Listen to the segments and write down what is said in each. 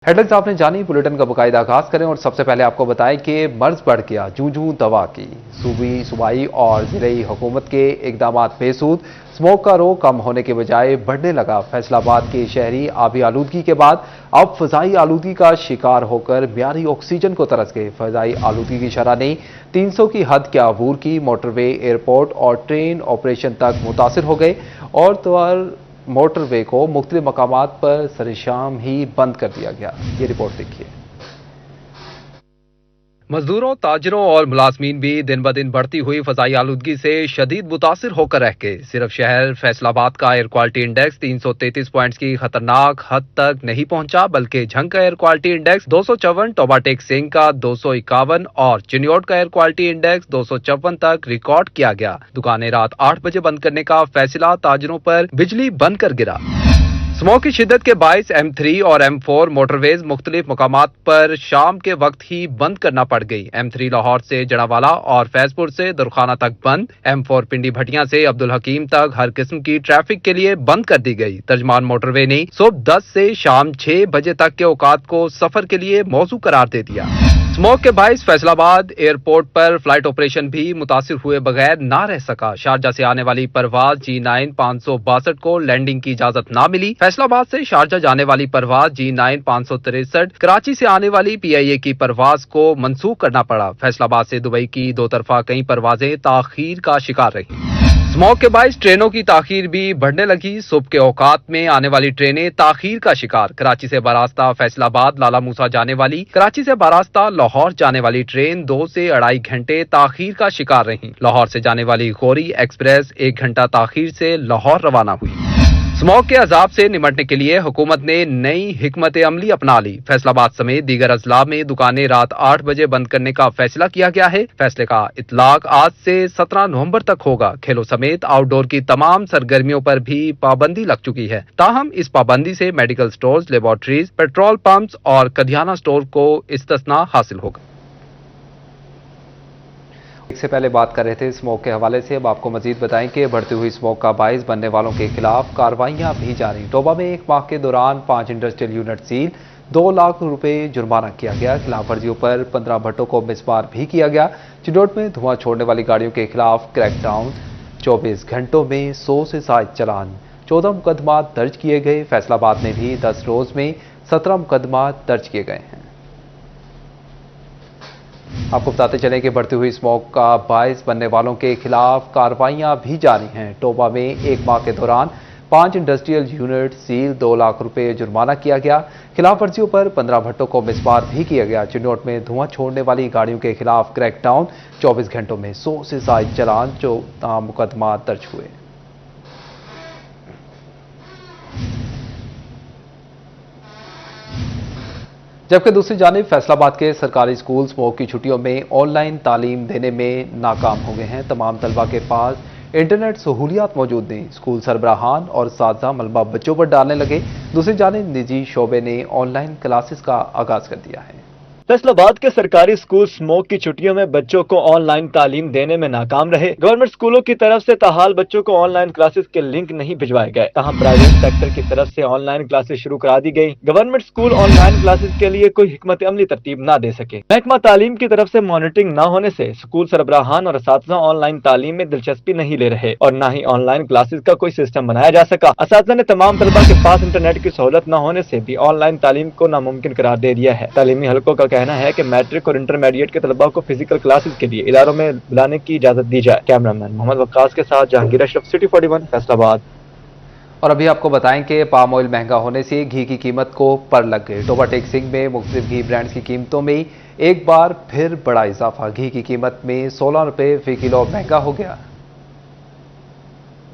Headlines आपने जानी, bulletin का बाकायदा आगाज करें और सबसे पहले आपको बताएं कि मर्ज बढ़ गया, जूं दवा की सूबाई और जिले हुकूमत के इकदाम बेसूद। स्मोक का रो कम होने के बजाय बढ़ने लगा। फैसलाबाद के शहरी आबी आलूदगी के बाद अब फजाई आलूदगी का शिकार होकर मियारी ऑक्सीजन को तरस गए। फजाई आलूदगी की शरह ने 300 की हद क्या अबूर की। मोटरवे, एयरपोर्ट और ट्रेन ऑपरेशन तक मुतासिर हो गए और तो मोटरवे को मुख्तलिफ मकामात पर सरेशाम ही बंद कर दिया गया। ये रिपोर्ट देखिए। मजदूरों, ताजरों और मुलाजमीन भी दिन ब दिन बढ़ती हुई फजाई आलूदगी से शदीद मुतासिर होकर रह गए। सिर्फ शहर फैसलाबाद का एयर क्वालिटी इंडेक्स 333 पॉइंट्स की खतरनाक हद तक नहीं पहुंचा, बल्कि झंग का air quality index 254, Toba Tek Singh का 251 और चिन्योट का एयर क्वालिटी इंडेक्स 254 तक रिकॉर्ड किया गया। दुकानें रात 8 बजे बंद करने का फैसला ताजरों पर बिजली बंद कर गिरा। स्मोक की शिद्दत के बायस M3 और M4 मोटरवेज मुख्तलिफ मकामात पर शाम के वक्त ही बंद करना पड़ गई। M3 लाहौर से जड़ावाला और फैजपुर से दुरखाना तक बंद। M4 पिंडी भटिया से अब्दुल हकीम तक हर किस्म की ट्रैफिक के लिए बंद कर दी गई। तर्जमान मोटरवे ने सुबह 10 से शाम 6 बजे तक के औकात को सफर के लिए मौजू करार दे दिया। स्मोक के बायस फैसलाबाद एयरपोर्ट पर फ्लाइट ऑपरेशन भी मुतासिर हुए बगैर ना रह सका। शारजा से आने वाली परवाज G9 562 को लैंडिंग की इजाजत ना मिली। फैसलाबाद से शारजा जाने वाली परवाज G9 563, कराची से आने वाली PIA की परवाज को मंसूख करना पड़ा। फैसलाबाद से दुबई की दो तरफा कई परवाजें ताखीर का शिकार रही। स्मोक के बायस ट्रेनों की ताखीर भी बढ़ने लगी। सुबह के औकात में आने वाली ट्रेनें ताखीर का शिकार। कराची से बारास्ता फैसलाबाद लाला मूसा जाने वाली, कराची से बारास्ता लाहौर जाने वाली ट्रेन 2 से 2.5 घंटे ताखीर का शिकार रही। लाहौर से जाने वाली गौरी एक्सप्रेस 1 घंटा ताखीर से लाहौर रवाना हुई। स्मोक के अजाब से निमटने के लिए हुकूमत ने नई हिकमत अमली अपना ली। फैसलाबाद समेत दीगर अजला में दुकानें रात 8 बजे बंद करने का फैसला किया गया है। फैसले का इतलाक आज से 17 नवंबर तक होगा। खेलों समेत आउटडोर की तमाम सरगर्मियों पर भी पाबंदी लग चुकी है। ताहम इस पाबंदी से medical stores, laboratories, petrol pumps और कदियाना स्टोर को इस्तिस्ना हासिल होगा। इससे पहले बात कर रहे थे स्मोक के हवाले से। अब आपको मजीद बताएं कि बढ़ती हुई स्मोक का बायस बनने वालों के खिलाफ कार्रवाइयां भी जारी। टोबा में 1 माह के दौरान 5 इंडस्ट्रियल यूनिट सील, 2 लाख रुपए जुर्माना किया गया। खिलाफ वर्जियों पर 15 भट्टों को मिसमार भी किया गया। चिनोट में धुआं छोड़ने वाली गाड़ियों के खिलाफ क्रैकडाउन, 24 घंटों में 100 से ज्यादा चालान, 14 मुकदमा दर्ज किए गए। फैसलाबाद में भी 10 रोज में 17 मुकदमा दर्ज किए गए हैं। आपको बताते चलें कि बढ़ती हुई स्मोक का बायस बनने वालों के खिलाफ कार्रवाइयां भी जारी हैं। टोबा में 1 माह के दौरान 5 इंडस्ट्रियल यूनिट सील, 2 लाख रुपए जुर्माना किया गया। खिलाफ वर्जियों पर 15 भट्टों को मिसमार भी किया गया। चिन्नौट में धुआं छोड़ने वाली गाड़ियों के खिलाफ क्रैकडाउन, 24 घंटों में 100 से ज्यादा चालान, 14 मुकदमा दर्ज हुए। जबकि दूसरी जानिब फैसलाबाद के सरकारी स्कूल स्मोक की छुट्टियों में ऑनलाइन तालीम देने में नाकाम हो गए हैं। तमाम तलबा के पास इंटरनेट सहूलियात मौजूद नहीं। स्कूल सरबराहान और साजा मलबा बच्चों पर डालने लगे। दूसरी जानिब निजी शोबे ने ऑनलाइन क्लासेस का आगाज कर दिया है। फैसलाबाद के सरकारी स्कूल स्मोक की छुट्टियों में बच्चों को ऑनलाइन तालीम देने में नाकाम रहे। गवर्नमेंट स्कूलों की तरफ से ताहाल बच्चों को ऑनलाइन क्लासेस के लिंक नहीं भिजवाए गए। तहाँ प्राइवेट सेक्टर की तरफ से ऑनलाइन क्लासेस शुरू करा दी गई। गवर्नमेंट स्कूल ऑनलाइन क्लासेस के लिए कोई हिकमत अमली तरतीब ना दे सके। महकमा तालीम की तरफ से मॉनिटरिंग न होने से स्कूल सरबराहान और असातिज़ा ऑनलाइन तालीम में दिलचस्पी नहीं ले रहे और न ही ऑनलाइन क्लासेस का कोई सिस्टम बनाया जा सका। असातिज़ा ने तमाम तलबा के पास इंटरनेट की सहूलत न होने से भी ऑनलाइन तालीम को नामुमकिन करार दे दिया है। तालीमी हलकों का कहना है कि मैट्रिक और इंटरमीडिएट के तलबा को फिजिकल क्लासेस के लिए इदारों में बुलाने की इजाजत दी जाए। कैमरामैन मोहम्मद वक्कास के साथ जहांगीर अशरफ, सिटी 41, फैसलाबाद। और अभी आपको बताएं कि पाम ऑयल महंगा होने से घी की कीमत को पर लग गई। टोबा टेक सिंह में मुख्तलिफ घी ब्रांड्स की कीमतों में एक बार फिर बड़ा इजाफा। घी की कीमत में 16 रुपए फी किलो महंगा हो गया।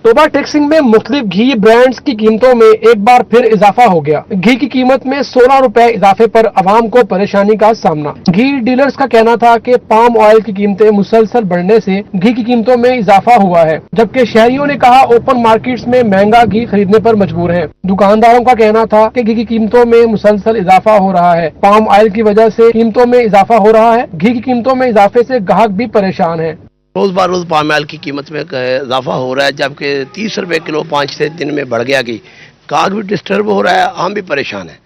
टोबा टेक सिंह में मुख्तलिफ घी ब्रांड्स की कीमतों में एक बार फिर इजाफा हो गया। घी की कीमत में 16 रुपए इजाफे पर आवाम को परेशानी का सामना। घी डीलर्स का कहना था कि पाम ऑयल की कीमतें मुसलसल बढ़ने से घी की कीमतों में इजाफा हुआ है, जबकि शहरियों ने कहा ओपन मार्केट्स में महंगा घी खरीदने पर मजबूर हैं। दुकानदारों का कहना था कि घी की कीमतों में मुसलसल इजाफा हो रहा है। पाम ऑयल की वजह से कीमतों में इजाफा हो रहा है। घी की कीमतों में इजाफे से ग्राहक भी परेशान है। रोज़ बार रोज़ पाम ऑयल की कीमत में इजाफा हो रहा है, जबकि 30 रुपए किलो 5-6 दिन में बढ़ गया। कि गाहक भी डिस्टर्ब हो रहा है, हम भी परेशान हैं।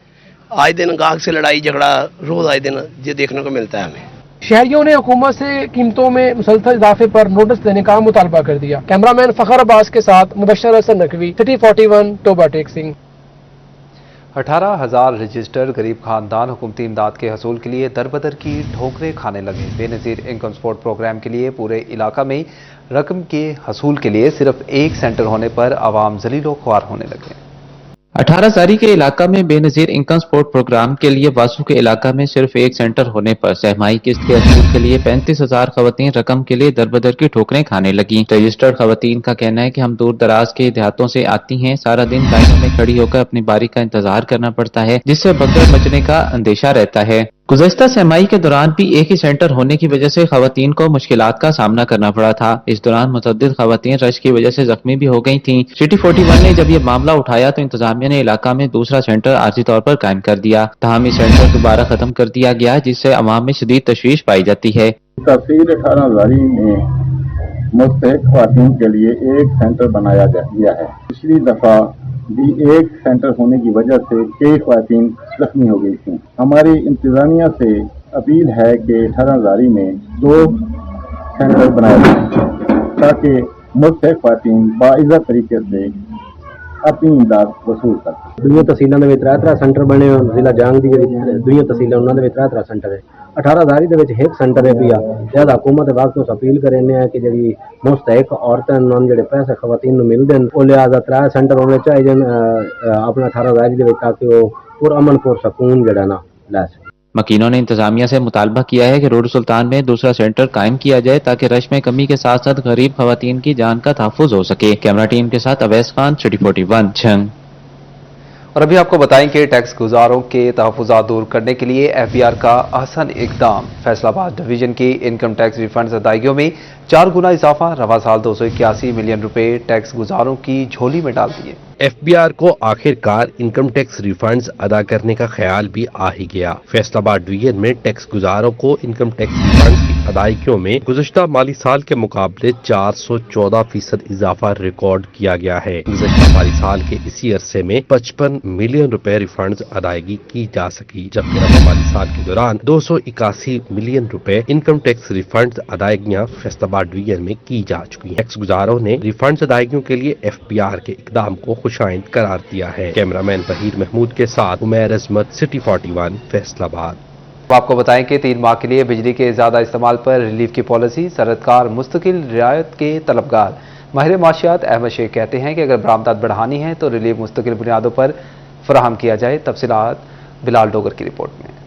आए दिन गाहक से लड़ाई झगड़ा रोज आए दिन ये देखने को मिलता है हमें। शहरियों ने हुकूमत से कीमतों में मुसलसल इजाफे पर नोटिस देने का मुतालबा कर दिया। कैमरामैन फखर अब्बास के साथ मुबशर हसन नकवी, सिटी 41, टोबा टेक सिंह। 18,000 रजिस्टर्ड गरीब खानदान हुकूमती इमदाद के हसूल के लिए दरबदर की ठोकरें खाने लगे। बेनज़ीर इनकम सपोर्ट प्रोग्राम के लिए पूरे इलाका में रकम के हसूल के लिए सिर्फ एक सेंटर होने पर आवाम ज़लीलो ख्वार होने लगे। 18 के इलाका में बेनज़ीर इनकम सपोर्ट प्रोग्राम के लिए वासू के इलाका में सिर्फ एक सेंटर होने पर सहमाई किस्त के हसूल के लिए 35,000 खवातीन रकम के लिए दरबदर की ठोकरें खाने लगी। रजिस्टर्ड खवातीन का कहना है कि हम दूर दराज के देहातों से आती हैं, सारा दिन लाइनों में खड़ी होकर अपनी बारी का इंतजार करना पड़ता है, जिससे भगदड़ मचने का अंदेशा रहता है। गुज़श्ता सहमाई के दौरान भी एक ही सेंटर होने की वजह से खवातीन को मुश्किलात का सामना करना पड़ा था। इस दौरान मुतअद्दिद खवातीन रश की वजह से जख्मी भी हो गई थीं। सिटी 41 ने जब ये मामला उठाया तो इंतजामिया ने इलाका में दूसरा सेंटर आर्जी तौर पर कायम कर दिया। तहम ये सेंटर दोबारा खत्म कर दिया गया, जिससे अवाम में शदीद तशवीश पाई जाती है। तहसील 18 में मुस्तहिक खवातीन के लिए एक सेंटर बनाया गया है। पिछली दफा भी एक सेंटर होने की वजह से कई खवातीन जख्मी हो गई थी। हमारी इंतजामिया से अपील है कि 18 में 2 सेंटर बनाए जाए ताकि मुस्तहिक खवातीन बाइज़्ज़त तरीके से अपनी इमदाद वसूल कर सकें। दुनिया तहसीलों के 3 सेंटर बने और जिला जंग की दुनिया तहसील उन्होंने 3 सेंटर है। 18 एक सेंटर है पिया लिहाजा हुकूमत वक्त उस अपील करें कि जी मुस्तहिक औरतें जो पैसे खवातीन मिलते हैं वो लिहाजा 3 सेंटर होने चाहिए अपना 18 ताकि वो पुरअमन पुरसकून जड़ा ना लै सके। मकीनों ने इंतजामिया से मुतालबा किया है कि रोड सुल्तान में दूसरा सेंटर कायम किया जाए ताकि रश में कमी के साथ साथ गरीब खवातीन की जान का तहफ़्फ़ुज़ हो सके। कैमरा टीम के साथ अवैस खान, सिटी 41, झंग। और अभी आपको बताएं कि टैक्स गुजारों के तहफ़्फ़ुज़ात दूर करने के लिए FBR का अहसन इक़दाम। फैसलाबाद डिवीजन की इनकम टैक्स रिफंड अदायगियों में 4 गुना इजाफा। रवा साल 281 मिलियन रुपए टैक्स गुजारों की झोली में डाल दिए। FBR को आखिरकार इनकम टैक्स रिफंड्स अदा करने का ख्याल भी आ ही गया। फैसलाबाद डिवीजन में टैक्स गुजारों को इनकम टैक्स रिफंड्स की अदायगियों में गुज़श्ता माली साल के मुकाबले 414% इजाफा रिकॉर्ड किया गया है। गुज़श्ता माली साल के इसी अरसे में 55 मिलियन रुपए रिफंड्स अदायगी की जा सकी, जबकि रवा माली साल के दौरान 281 मिलियन रुपए इनकम टैक्स रिफंड्स अदायगियां फैसलाबाद डिवीजन में की जा चुकी हैं। टैक्स गुजारों ने रिफंड्स अदायगियों के लिए FBR के इकदाम को खुशाइंद करार दिया है। कैमरामैन वहीद महमूद के साथ उमैर अजमत, सिटी 41, फैसलाबाद। आपको बताएं कि 3 माह के लिए बिजली के ज़्यादा इस्तेमाल पर रिलीफ की पॉलिसी। सरदकार मुस्तकिल रियायत के तलबगार। माहिर माशियात अहमद शेख कहते हैं कि अगर बरामदात बढ़ानी है तो रिलीफ मुस्तकिल बुनियादों पर फराहम किया जाए। तफसीलात बिलाल डोगर की रिपोर्ट में।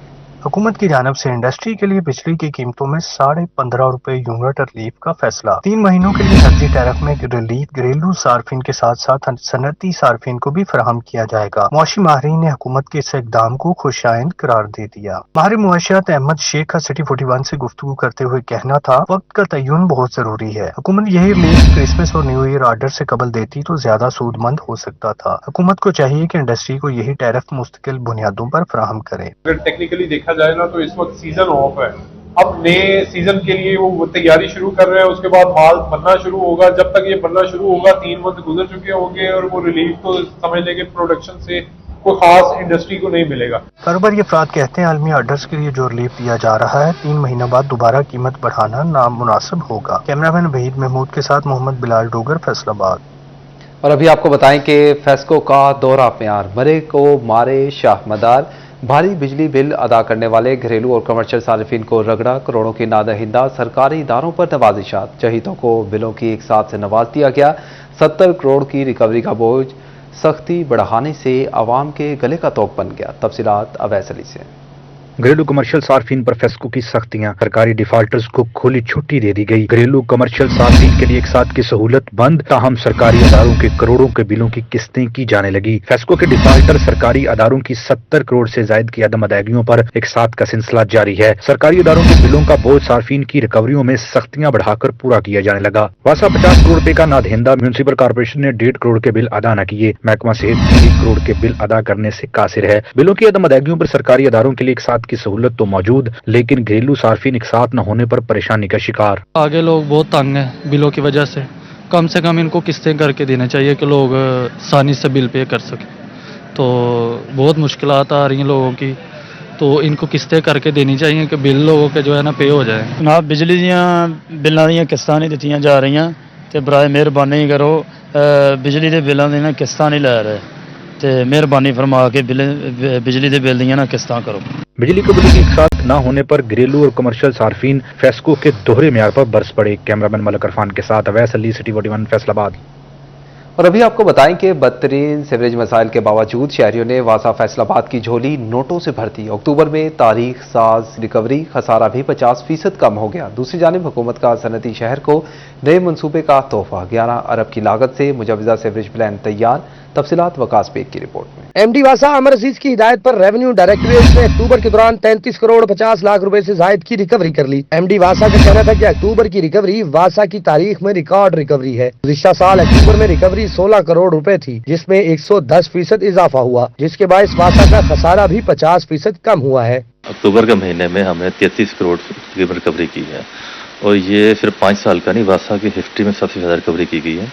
हुकूमत की जानिब से इंडस्ट्री के लिए बिजली की कीमतों में 15.5 रुपए यूनिट रिलीफ का फैसला। 3 महीनों के लिए नकदी टैरिफ में रिलीफ घरेलू सार्फिन के साथ साथ सनती सार्फिन को भी फराहम किया जाएगा। मुआशी माहिरीन ने हुकूमत के इस इकदाम को खुशाइंद करार दे दिया। माहिर मुआशियात अहमद शेख का सिटी 41 से गुफ्तगू करते हुए कहना था, वक्त का तय्युन बहुत जरूरी है। हुकूमत यही रिलीफ क्रिसमस और न्यू ईयर ऑर्डर से कबल देती तो ज्यादा सूदमंद हो सकता था। हुकूमत को चाहिए कि इंडस्ट्री को यही टैरिफ मुस्तकिल बुनियादों पर फराहम करे। अगर टेक्निकली देखा जाए ना तो इस वक्त सीजन ऑफ है। अब नए सीजन के लिए वो तैयारी शुरू कर रहे हैं, उसके बाद माल बनना शुरू होगा। जब तक ये बनना शुरू होगा 3 मंथ गुजर चुके होंगे और वो रिलीफ तो समझ लेंगे प्रोडक्शन से कोई खास इंडस्ट्री को नहीं मिलेगा। कारोबारी अफराद कहते हैं आलमी ऑर्डर्स के लिए जो रिलीफ दिया जा रहा है 3 महीना बाद दोबारा कीमत बढ़ाना नामुनासिब होगा। कैमरामैन वहीद महमूद के साथ मोहम्मद बिलाल डोगर, फैसलाबाद। और अभी आपको बताएं कि फेस्को का दोहरा प्यार, मरे को मारे शाह मदार। भारी बिजली बिल अदा करने वाले घरेलू और कमर्शियल सार्फिन को रगड़ा। करोड़ों की नादहिंदा सरकारी इदारों पर नवाजिशात। चहीतों को बिलों की एक साथ से नवाज दिया गया। 70 करोड़ की रिकवरी का बोझ सख्ती बढ़ाने से आवाम के गले का तोप बन गया। तफसीलात अवैस अली से। घरेलू कमर्शियल सार्फिन पर फेस्को की सख्तियां। सरकारी डिफॉल्टर्स को खुली छुट्टी दे दी गई। घरेलू कमर्शियल सार्फिन के लिए एक साथ की सहूलत बंद। ताहम सरकारी अदारों के करोड़ों के बिलों की किस्तें की जाने लगी। फेस्को के डिफॉल्टर सरकारी अदारों की 70 करोड़ से ज्यादा की अदम अदायगियों पर एक साथ का सिलसिला जारी है। सरकारी अदारों के बिलों का बोझ सार्फिन की रिकवरियों में सख्तियां बढ़ाकर पूरा किया जाने लगा। वासा 50 करोड़ रुपए का नादहिंदा म्यूनिसिपल कॉर्पोरेशन ने 1.5 करोड़ के बिल अदा न किए। महकमा सेहत 1 करोड़ के बिल अदा करने से कासिर है। बिलों की अदम अदायगियों पर सरकारी अदारों के लिए एक साथ की सहूलत तो मौजूद, लेकिन घरेलू सार्फिन एक साथ न होने पर परेशानी का शिकार। आगे लोग बहुत तंग हैं बिलों की वजह से कम इनको किस्तें करके देना चाहिए कि लोग आसानी से बिल पे कर सकें। तो बहुत मुश्किलात आ रही हैं लोगों की, तो इनको किस्तें करके देनी चाहिए कि बिल लोगों के जो है ना पे हो जाए। जनाब बिजली दियां बिल्लां दियां किस्तां नहीं दित्तियां जा रही ते बराए मेहरबानी करो बिजली दे बिल्लां दी ना किस्तां नहीं लै रहे ते मेहरबानी फरमा के बिजली दे बिल दियां ना किस्तां करो। बिजली के बिल एक साथ न होने पर घरेलू और कमर्शियल सार्फिन फेस्को के दोहरे म्यार पर बरस पड़े। कैमरामैन मलक अरफान के साथ अवैस अली, सिटी 41 फैसलाबाद। और अभी आपको बताएं कि बदतरीन सीवरेज मसाइल के बावजूद शहरियों ने वासा फैसलाबाद की झोली नोटों से भर दी। अक्टूबर में तारीख साज रिकवरी खसारा भी 50% कम हो गया। दूसरी जानिब हुकूमत का सनती शहर को नए मंसूबे का तोहफा, 11 अरब की लागत से मुजवजा सीवरेज प्लान तैयार। तफसीलात वकास बेग की रिपोर्ट में। एमडी वासा अमर अजीज की हिदायत पर रेवेन्यू डायरेक्टरेट ने अक्टूबर के दौरान 33 करोड़ 50 लाख रुपए से जायद की रिकवरी कर ली। एमडी वासा का कहना था कि अक्टूबर की रिकवरी वासा की तारीख में रिकॉर्ड रिकवरी है। गुज़िश्ता साल अक्टूबर में रिकवरी 16 करोड़ रुपए थी, जिसमें 110% इजाफा हुआ, जिसके बायस वासा का खसारा भी 50% कम हुआ है। अक्टूबर के महीने में हमने 33 करोड़ की रिकवरी की है और ये सिर्फ 5 साल का नहीं, वासा की हिस्ट्री में सबसे ज़्यादा रिकवरी की गई है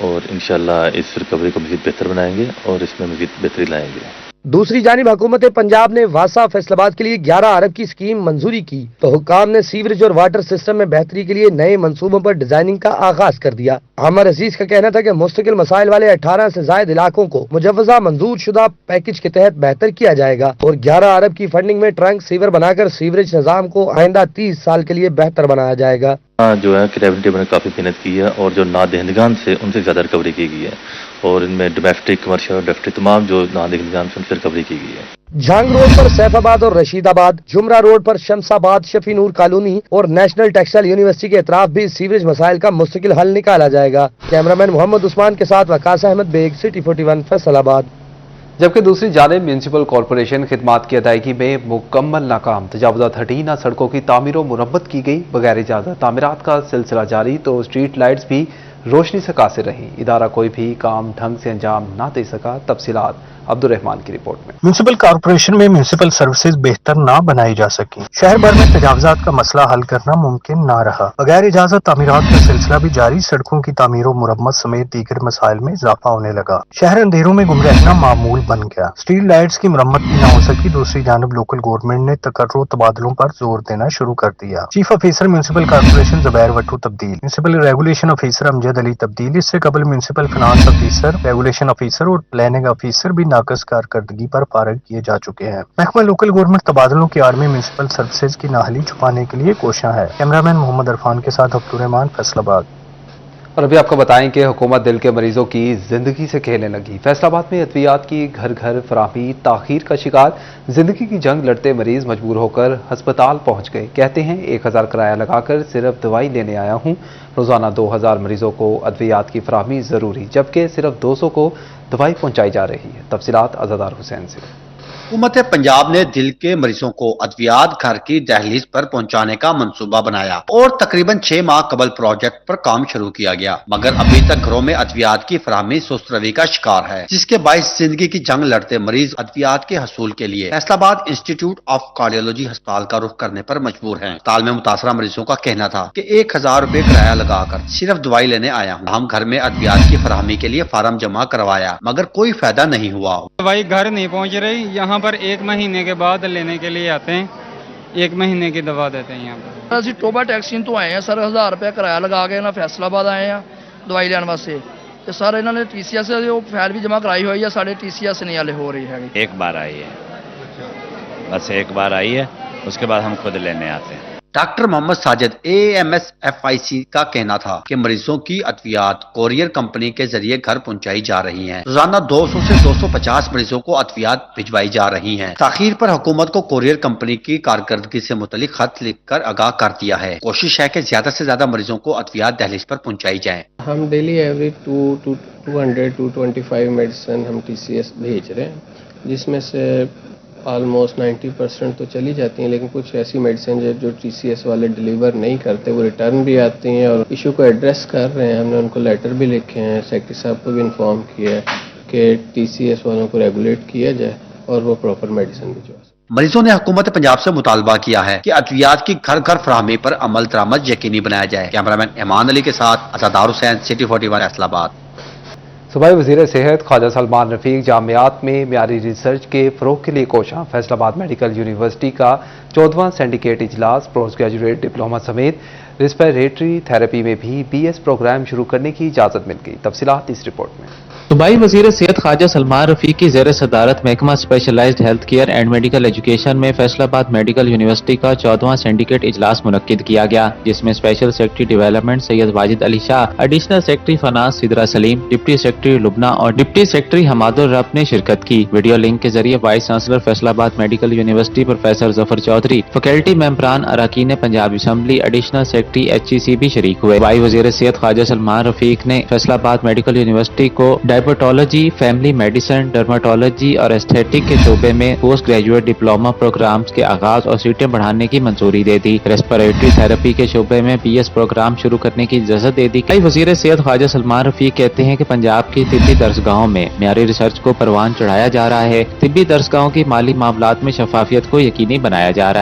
और इंशाल्लाह इस रिकवरी को मज़ीद बेहतर बनाएंगे और इसमें मज़ीद बेहतरी लाएंगे। दूसरी जानिब हुकूमत पंजाब ने वासा फैसलाबाद के लिए 11 अरब की स्कीम मंजूरी की, तो हुक्काम ने सीवरेज और वाटर सिस्टम में बेहतरी के लिए नए मंसूबों पर डिजाइनिंग का आगाज कर दिया। अमर अजीज का कहना था कि मुस्तकिल मसाइल वाले 18 से जायद इलाकों को मुजवजा मंजूर शुदा पैकेज के तहत बेहतर किया जाएगा और 11 अरब की फंडिंग में ट्रंक सीवर बनाकर सीवरेज निजाम को आइंदा 30 साल के लिए बेहतर बनाया जाएगा। जो है कैबिनेट ने काफ़ी मेहनत की है और जो नादहिंदगान से उनसे ज़्यादा रिकवरी की गई है और इनमें डोमेस्टिक, कमर्शियल और डोमेस्टिक तमाम जो नादहिंदगान से उनसे रिकवरी की गई है। झांग रोड पर सैफाबाद और रशीदाबाद, जुमरा रोड पर शमसाबाद, शफी नूर कॉलोनी और नेशनल टेक्सटाइल यूनिवर्सिटी के अतराफ भी सीवरेज मसाइल का मुस्तकिल हल निकाला जाएगा। कैमरामैन मोहम्मद उस्मान के साथ वकास अहमद बेग, सिटी 41 फैसलाबाद। जबकि दूसरी जानिब म्यूनसिपल कॉरपोरेशन खिदमात की अदायगी में मुकम्मल नाकाम। तजावुज़ा 13 सड़कों की तामीर व मुरम्मत की गई, बगैर इजाज़त तामीरात का सिलसिला जारी, तो स्ट्रीट लाइट्स भी रोशनी से कासिर रही। इदारा कोई भी काम ढंग से अंजाम ना दे सका। तफसीलात अब्दुल रहमान की रिपोर्ट में। म्यूनसिपल कॉरपोरेशन में म्यूनसिपल सर्विसेज बेहतर ना बनाई जा सकी। शहर भर में तजावजात का मसला हल करना मुमकिन ना रहा। बगैर इजाजत तामीरात का सिलसिला भी जारी, सड़कों की तामीर और मुरम्मत समेत दीगर मसाइल में इजाफा होने लगा। शहर अंधेरों में गुम रहना मामूल बन गया। स्ट्रीट लाइट्स की मुरम्मत भी ना हो सकी। दूसरी जानब लोकल गवर्नमेंट ने तकर्रो तबादलों पर जोर देना शुरू कर दिया। Chief officer municipal corporation Zubair Wattoo तब्दील, municipal regulation officer Amjad Ali तब्दील। इससे कबल municipal finance officer, regulation officer और प्लानिंग ऑफिसर भी नाकस कारकर्दगी पर फारिग किए जा चुके हैं। महकमा लोकल गवर्नमेंट तबादलों की आड़ में म्यूनसिपल सर्विसेज की नाहली छुपाने के लिए कोशिश है। कैमरामैन मोहम्मद अरफान के साथ अब्दुल रहमान, फैसलाबाद। और अभी आपको बताएं कि हुकूमत दिल के मरीजों की जिंदगी से खेलने लगी। फैसलाबाद में अद्वियात की घर घर फराहमी ताखीर का शिकार, जिंदगी की जंग लड़ते मरीज मजबूर होकर अस्पताल पहुंच गए। कहते हैं 1000 किराया लगाकर सिर्फ दवाई लेने आया हूं। रोजाना 2000 मरीजों को अद्वियात की फराहमी जरूरी, जबकि सिर्फ 200 को दवाई पहुंचाई जा रही है। तफसीलात अज़ादार हुसैन से। हुकूमत पंजाब ने दिल के मरीजों को अद्वियात घर की दहलीज पर पहुंचाने का मंसूबा बनाया और तकरीबन 6 माह कबल प्रोजेक्ट पर काम शुरू किया गया, मगर अभी तक घरों में अद्वियात की फराहमी सुस्त रवि का शिकार है, जिसके बायस जिंदगी की जंग लड़ते मरीज अद्वियात के हसूल के लिए फैसलाबाद इंस्टीट्यूट ऑफ कार्डियोलॉजी अस्पताल का रुख करने पर मजबूर है। अस्पताल में मुतासरा मरीजों का कहना था कि 1000 रुपए किराया लगाकर सिर्फ दवाई लेने आया हूँ। हम घर में अद्वियात की फराहमी के लिए फार्म जमा करवाया, मगर कोई फायदा नहीं हुआ। दवाई घर नहीं पहुँच रही, यहाँ पर 1 महीने के बाद लेने के लिए आते हैं, 1 महीने की दवा देते हैं यहाँ पर। ਅਸੀਂ ਟੋਬਾ ਟੈਕਸੀ ਤੋਂ ਆਏ ਆ ਸਰ, 1000 ਰੁਪਏ ਕਿਰਾਇਆ ਲਗਾ ਕੇ ਨਾ ਫੈਸਲਾਬਾਦ ਆਏ ਆ ਦਵਾਈ ਲੈਣ ਵਾਸਤੇ, ਤੇ ਸਰ ਇਹਨਾਂ ਨੇ TCS ਉਹ ਫਾਈਲ ਵੀ ਜਮ੍ਹਾਂ ਕਰਾਈ ਹੋਈ ਆ, ਸਾਡੇ TCS नहीं हाले हो रही है। एक बार आई है, बस एक बार आई है, उसके बाद हम खुद लेने आते हैं। डॉक्टर मोहम्मद साजिद AMSFIC का कहना था कि मरीजों की अद्वियात कोरियर कंपनी के जरिए घर पहुंचाई जा रही हैं। रोजाना 200 से 250 मरीजों को अद्वियात भिजवाई जा रही हैं। ताखीर पर हुकूमत को कोरियर कंपनी की कारकर्दगी से मुतलिक खत लिखकर आगाह कर दिया है। कोशिश है कि ज्यादा से ज्यादा मरीजों को अद्वियात दहलीज पर पहुंचाई जाए। हम डेली एवरी 200-225 मेडिसिन हम TCS भेज रहे हैं, जिसमें से ऑलमोस्ट 90% तो चली जाती हैं, लेकिन कुछ ऐसी मेडिसिन जो TCS वाले डिलीवर नहीं करते वो रिटर्न भी आती हैं और इशू को एड्रेस कर रहे हैं। हमने उनको लेटर भी लिखे हैं, सेक्रेटरी साहब को भी इन्फॉर्म किया है कि TCS वालों को रेगुलेट किया जाए और वो प्रॉपर मेडिसिन भिजवा। मरीजों ने हुकूमत पंजाब से मुतालबा किया है कि अद्वियात की घर घर फराहमी पर अमल दरामद यकीनी बनाया जाए। कैमरामैन इमान अली के साथ अज़ादार हुसैन, सिटी 41 फैसलाबाद। सूबाई वज़ीर सेहत ख्वाजा सलमान रफीक जामियात में म्यारी रिसर्च के फ़रोग़ के लिए कोशां। फैसलाबाद मेडिकल यूनिवर्सिटी का 14वां सिंडिकेट इजलास पोस्ट ग्रेजुएट डिप्लोमा समेत रेस्पिरेटरी थेरेपी में भी BS प्रोग्राम शुरू करने की इजाज़त मिल गई। तफसीलात इस रिपोर्ट में। सूबाई वज़ीर सेहत ख्वाजा सलमान रफीक की ज़ेर सदारत महकमा specialised health care and medical education में फैसलाबाद मेडिकल यूनिवर्सिटी का 14वां सिंडिकेट इजलास मुनक्किद किया गया, जिसमें special secretary development Syed Wajid Ali Shah, additional secretary finance Sidra Saleem, deputy secretary Lubna और डिप्टी सेक्रेटरी हमादुर रब ने शिरकत की। वीडियो लिंक के जरिए vice chancellor Faisalabad medical university professor Zafar Chaudhry, faculty मेंबरान, अरकान Punjab assembly, additional secretary HEC भी शरीक हुए। सूबाई वज़ीर सेहत ख्वाजा सलमान रफीक ने फैसलाबाद मेडिकल यूनिवर्सिटी को डायबिटोलॉजी, फैमिली मेडिसिन, डर्माटोलॉजी और एस्थेटिक के शोबे में पोस्ट ग्रेजुएट डिप्लोमा प्रोग्राम्स के आगाज और सीटें बढ़ाने की मंजूरी दे दी। रेस्पिरेटरी थेरेपी के शोबे में BS प्रोग्राम शुरू करने की इजाजत दे दी। कई वज़ीर सेहत ख्वाजा सलमान रफीक कहते हैं कि पंजाब की तिब्बी दरसगाहों में म्यारी रिसर्च को परवान चढ़ाया जा रहा है। तिब्बी दरसगाहों की माली मामलात में शफाफियत को यकीनी बनाया जा रहा